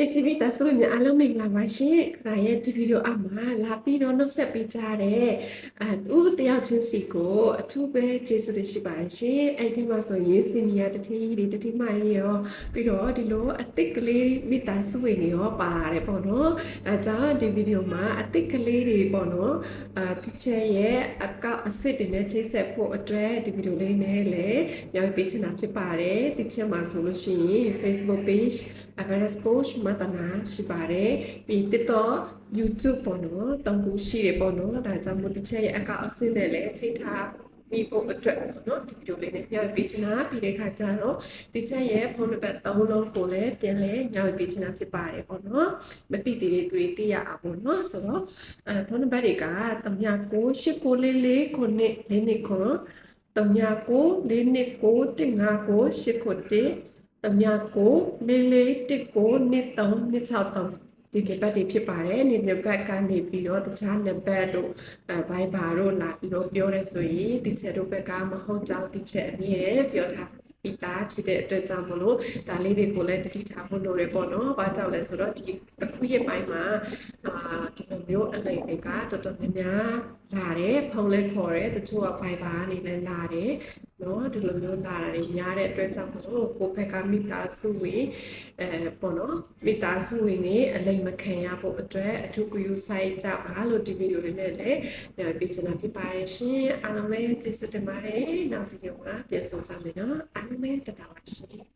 ACB တဆိုရင်အားလုံးမင်္ဂလာပါရှင်။ဒါရဲ့ဒီဗီဒီယိုအမှာလာပြီးတော့နှုတ်ဆက်ပေးကြတဲ့သူတယောက်ချင်းစီကိုအထူးပဲကျေးဇူးတင်ရှိပါတယ်ရှင်။အဲ့ဒီမှာဆိုရင်စီနီယာတတိတွေတတိမတွေရောပြီးတော့ဒီလိုအသစ်ကလေးမိသားစုဝင်တွေရောပါလာတယ်ပေါ့နော်။ဒါကြောင့်ဒီဗီဒီယိုမှာအသစ်ကလေးတွေပေါ့နော်။တီချာရဲ့အကောက်အစ်စ်တွေနဲ့ချိတ်ဆက်ဖို့အတွက်ဒီဗီဒီယိုလေးနဲ့လည်းပြောပြပေးချင်တာဖြစ်ပါတယ်။တီချာမှာဆိုလို့ရှိရင် Facebook page Awareness Coach မတနာရှိပါတယ်ပြီး TikTok YouTube ပေါ့နော်တောင်းခုရှိတယ်ပေါ့နော်ဒါကြောင့်မို့တစ်ချက်ရဲ့အကောက်အဆင့်နဲ့လည်းချိန်ထားပြီးဖို့အတွက်ပေါ့နော်ဒီဗီဒီယိုလေးနဲ့ညှပ်ပေးချင်တာပြီးတဲ့ခါကျတော့တစ်ချက်ရဲ့ဖုန်းနံပါတ်3လုံးကိုလည်းပြန်လဲညှပ်ပေးချင်တာဖြစ်ပါတယ်ပေါ့နော်မသိသေးတဲ့သူတွေသိရအောင်ပေါ့နော်ဆိုတော့ဖုန်းနံပါတ်တွေက39989444ခုနှစ်လေးနှစ်ခွန်3994441998တမကိုလေးလေးတစ်ကိုနှစ်3နှစ်6 3ဒီနံပါတ်တွေဖြစ်ပါတယ်ဒီနံပါတ်ကနေပြီးတော့တခြားနံပါတ်တို့Viber တို့လာပြီးတော့ပြောရဲဆိုရင်ဒီချက်တို့ဘက်ကမဟုတ်ကြောင်းဒီချက်အမြဲပြောထားပြီးသားဖြစ်တဲ့အတွက်ကြောင့်မလို့ဒါလေးတွေကိုလည်းတတိထားဖို့လိုရပေါ့နော်။ဘာကြောင့်လဲဆိုတော့ဒီအခုရဲ့ပိုင်းမှာဒီလိုမျိုးအလိမ်တွေကတော်တော်များများလာတယ်ဖုန်းလည်းခေါ်တယ်တချို့က Viber အနေနဲ့လာတယ်နော်ဒီလိုမျိုးလာတာတွေများတဲ့အတွက်ကြောင့်မလို့ကိုဘက်ကမိသားစုဝင်ပေါ့နော်မိသားစုဝင်နေအလိမ်မခံရဖို့အတွက်အထူးကူဆိုင်ကြပါလို့ဒီဗီဒီယိုလေးနဲ့လည်းပြချင်တာဖြစ်ပါတယ်ရှင်အားလုံးပဲကျေးဇူးတင်ပါတယ်နောက်ဗီဒီယိုမှာပြန်ဆုံကြမယ်နော်အားလုံးပဲတတားပါရှင်